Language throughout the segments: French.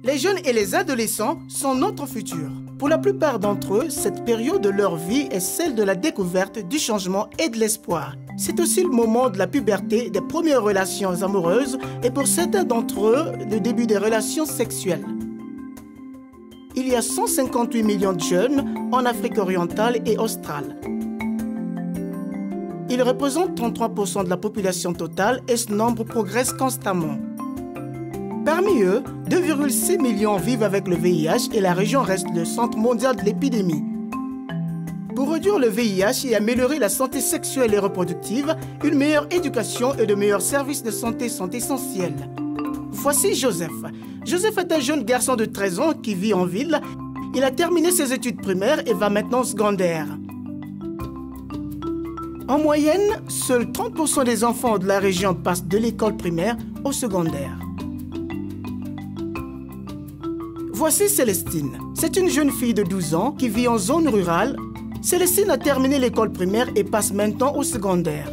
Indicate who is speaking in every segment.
Speaker 1: Les jeunes et les adolescents sont notre futur. Pour la plupart d'entre eux, cette période de leur vie est celle de la découverte, du changement et de l'espoir. C'est aussi le moment de la puberté, des premières relations amoureuses et pour certains d'entre eux, le début des relations sexuelles. Il y a 158 millions de jeunes en Afrique orientale et australe. Ils représentent 33% de la population totale et ce nombre progresse constamment. Parmi eux, 2,6 millions vivent avec le VIH et la région reste le centre mondial de l'épidémie. Pour réduire le VIH et améliorer la santé sexuelle et reproductive, une meilleure éducation et de meilleurs services de santé sont essentiels. Voici Joseph. Joseph est un jeune garçon de 13 ans qui vit en ville. Il a terminé ses études primaires et va maintenant au secondaire. En moyenne, seuls 30% des enfants de la région passent de l'école primaire au secondaire. Voici Célestine. C'est une jeune fille de 12 ans qui vit en zone rurale. Célestine a terminé l'école primaire et passe maintenant au secondaire.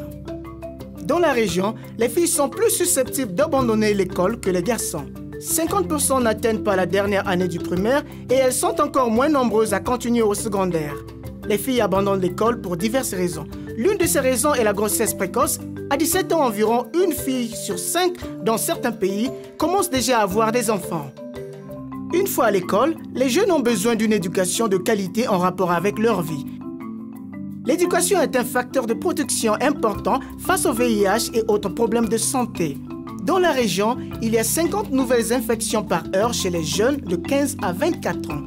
Speaker 1: Dans la région, les filles sont plus susceptibles d'abandonner l'école que les garçons. 50% n'atteignent pas la dernière année du primaire et elles sont encore moins nombreuses à continuer au secondaire. Les filles abandonnent l'école pour diverses raisons. L'une de ces raisons est la grossesse précoce. À 17 ans environ, une fille sur 5 dans certains pays commence déjà à avoir des enfants. Une fois à l'école, les jeunes ont besoin d'une éducation de qualité en rapport avec leur vie. L'éducation est un facteur de protection important face au VIH et autres problèmes de santé. Dans la région, il y a 50 nouvelles infections par heure chez les jeunes de 15 à 24 ans.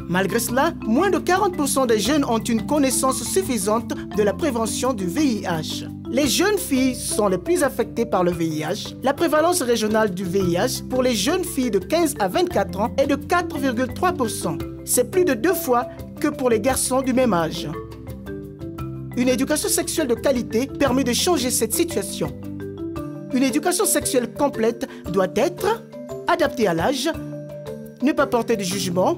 Speaker 1: Malgré cela, moins de 40% des jeunes ont une connaissance suffisante de la prévention du VIH. Les jeunes filles sont les plus affectées par le VIH. La prévalence régionale du VIH pour les jeunes filles de 15 à 24 ans est de 4,3%. C'est plus de 2 fois que pour les garçons du même âge. Une éducation sexuelle de qualité permet de changer cette situation. Une éducation sexuelle complète doit être adaptée à l'âge, ne pas porter de jugement,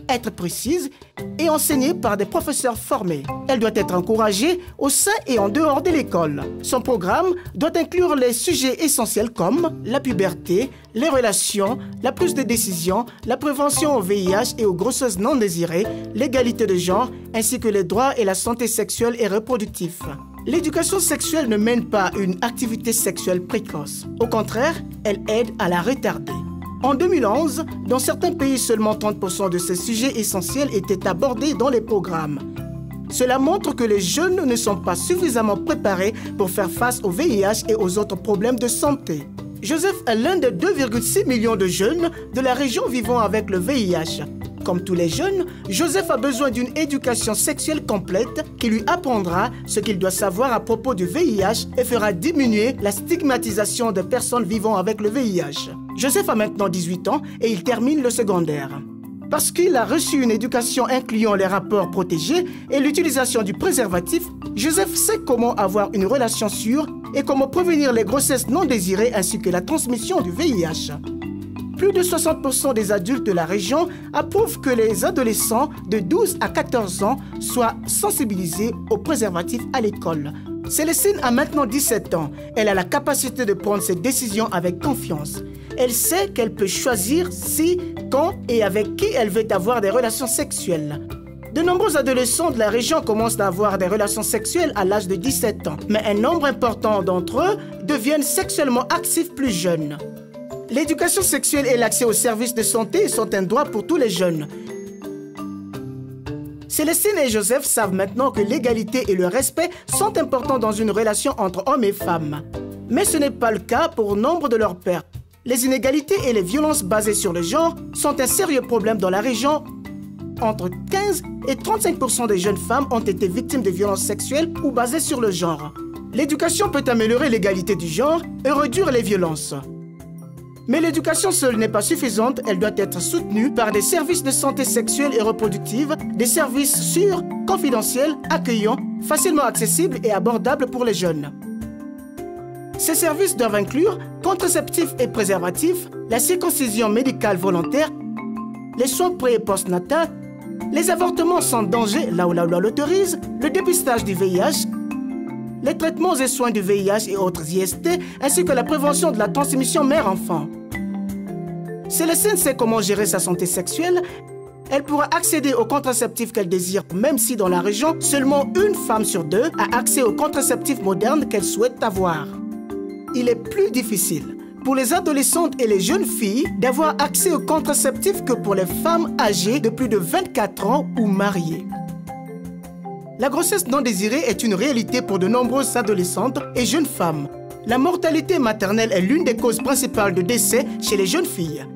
Speaker 1: être précise et enseignée par des professeurs formés. Elle doit être encouragée au sein et en dehors de l'école. Son programme doit inclure les sujets essentiels comme la puberté, les relations, la prise de décision, la prévention au VIH et aux grossesses non désirées, l'égalité de genre, ainsi que les droits et la santé sexuelle et reproductive. L'éducation sexuelle ne mène pas à une activité sexuelle précoce. Au contraire, elle aide à la retarder. En 2011, dans certains pays, seulement 30% de ces sujets essentiels étaient abordés dans les programmes. Cela montre que les jeunes ne sont pas suffisamment préparés pour faire face au VIH et aux autres problèmes de santé. Joseph est l'un des 2,6 millions de jeunes de la région vivant avec le VIH. Comme tous les jeunes, Joseph a besoin d'une éducation sexuelle complète qui lui apprendra ce qu'il doit savoir à propos du VIH et fera diminuer la stigmatisation des personnes vivant avec le VIH. Joseph a maintenant 18 ans et il termine le secondaire. Parce qu'il a reçu une éducation incluant les rapports protégés et l'utilisation du préservatif, Joseph sait comment avoir une relation sûre et comment prévenir les grossesses non désirées ainsi que la transmission du VIH. Plus de 60% des adultes de la région approuvent que les adolescents de 12 à 14 ans soient sensibilisés aux préservatifs à l'école. Célestine a maintenant 17 ans. Elle a la capacité de prendre ses décisions avec confiance. Elle sait qu'elle peut choisir si, quand et avec qui elle veut avoir des relations sexuelles. De nombreux adolescents de la région commencent à avoir des relations sexuelles à l'âge de 17 ans, mais un nombre important d'entre eux deviennent sexuellement actifs plus jeunes. L'éducation sexuelle et l'accès aux services de santé sont un droit pour tous les jeunes. Célestine et Joseph savent maintenant que l'égalité et le respect sont importants dans une relation entre hommes et femmes. Mais ce n'est pas le cas pour nombre de leurs pères. Les inégalités et les violences basées sur le genre sont un sérieux problème dans la région. Entre 15 et 35% des jeunes femmes ont été victimes de violences sexuelles ou basées sur le genre. L'éducation peut améliorer l'égalité du genre et réduire les violences. Mais l'éducation seule n'est pas suffisante, elle doit être soutenue par des services de santé sexuelle et reproductive, des services sûrs, confidentiels, accueillants, facilement accessibles et abordables pour les jeunes. Ces services doivent inclure contraceptifs et préservatifs, la circoncision médicale volontaire, les soins pré- et postnataux, les avortements sans danger là où la loi l'autorise, le dépistage du VIH, les traitements et soins du VIH et autres IST, ainsi que la prévention de la transmission mère-enfant. Célestine sait comment gérer sa santé sexuelle. Elle pourra accéder aux contraceptifs qu'elle désire, même si dans la région, seulement une femme sur deux a accès aux contraceptifs modernes qu'elle souhaite avoir. Il est plus difficile pour les adolescentes et les jeunes filles d'avoir accès aux contraceptifs que pour les femmes âgées de plus de 24 ans ou mariées. La grossesse non désirée est une réalité pour de nombreuses adolescentes et jeunes femmes. La mortalité maternelle est l'une des causes principales de décès chez les jeunes filles.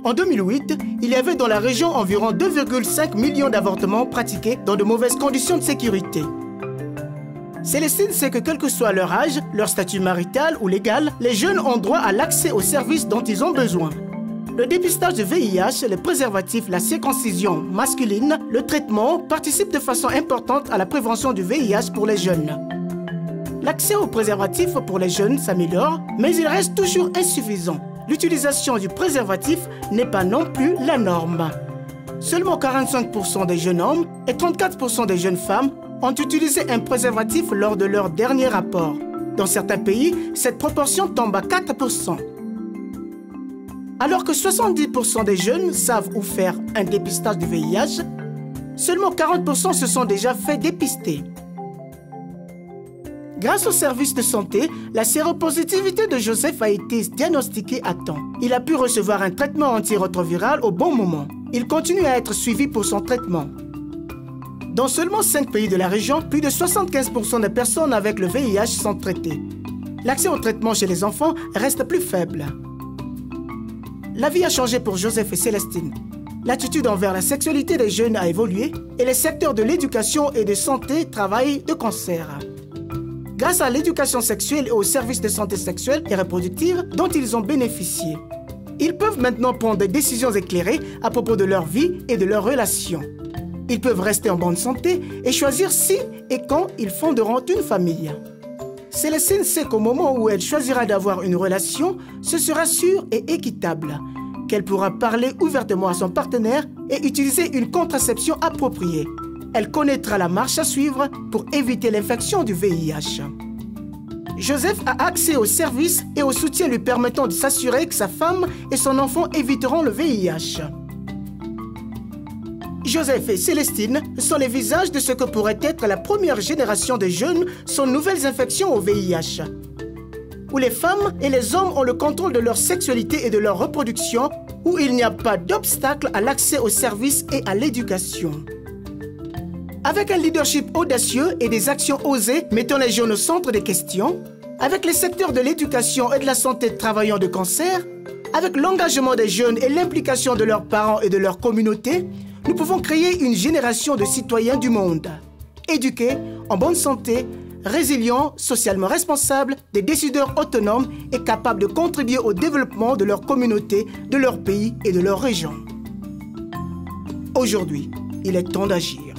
Speaker 1: En 2008, il y avait dans la région environ 2,5 millions d'avortements pratiqués dans de mauvaises conditions de sécurité. Célestine sait que quel que soit leur âge, leur statut marital ou légal, les jeunes ont droit à l'accès aux services dont ils ont besoin. Le dépistage du VIH, les préservatifs, la circoncision masculine, le traitement participent de façon importante à la prévention du VIH pour les jeunes. L'accès aux préservatifs pour les jeunes s'améliore, mais il reste toujours insuffisant. L'utilisation du préservatif n'est pas non plus la norme. Seulement 45% des jeunes hommes et 34% des jeunes femmes ont utilisé un préservatif lors de leur dernier rapport. Dans certains pays, cette proportion tombe à 4%. Alors que 70% des jeunes savent où faire un dépistage du VIH, seulement 40% se sont déjà fait dépister. Grâce au service de santé, la séropositivité de Joseph a été diagnostiquée à temps. Il a pu recevoir un traitement antirétroviral au bon moment. Il continue à être suivi pour son traitement. Dans seulement 5 pays de la région, plus de 75% des personnes avec le VIH sont traitées. L'accès au traitement chez les enfants reste plus faible. La vie a changé pour Joseph et Célestine. L'attitude envers la sexualité des jeunes a évolué et les secteurs de l'éducation et de santé travaillent de concert. Grâce à l'éducation sexuelle et aux services de santé sexuelle et reproductive dont ils ont bénéficié, ils peuvent maintenant prendre des décisions éclairées à propos de leur vie et de leurs relations. Ils peuvent rester en bonne santé et choisir si et quand ils fonderont une famille. Célestine sait qu'au moment où elle choisira d'avoir une relation, ce sera sûr et équitable, qu'elle pourra parler ouvertement à son partenaire et utiliser une contraception appropriée. Elle connaîtra la marche à suivre pour éviter l'infection du VIH. Joseph a accès aux services et au soutien lui permettant de s'assurer que sa femme et son enfant éviteront le VIH. Joseph et Célestine sont les visages de ce que pourrait être la première génération de jeunes sans nouvelles infections au VIH, où les femmes et les hommes ont le contrôle de leur sexualité et de leur reproduction, où il n'y a pas d'obstacle à l'accès aux services et à l'éducation. Avec un leadership audacieux et des actions osées mettant les jeunes au centre des questions, avec les secteurs de l'éducation et de la santé travaillant de concert, avec l'engagement des jeunes et l'implication de leurs parents et de leur communauté, nous pouvons créer une génération de citoyens du monde, éduqués, en bonne santé, résilients, socialement responsables, des décideurs autonomes et capables de contribuer au développement de leur communauté, de leur pays et de leur région. Aujourd'hui, il est temps d'agir.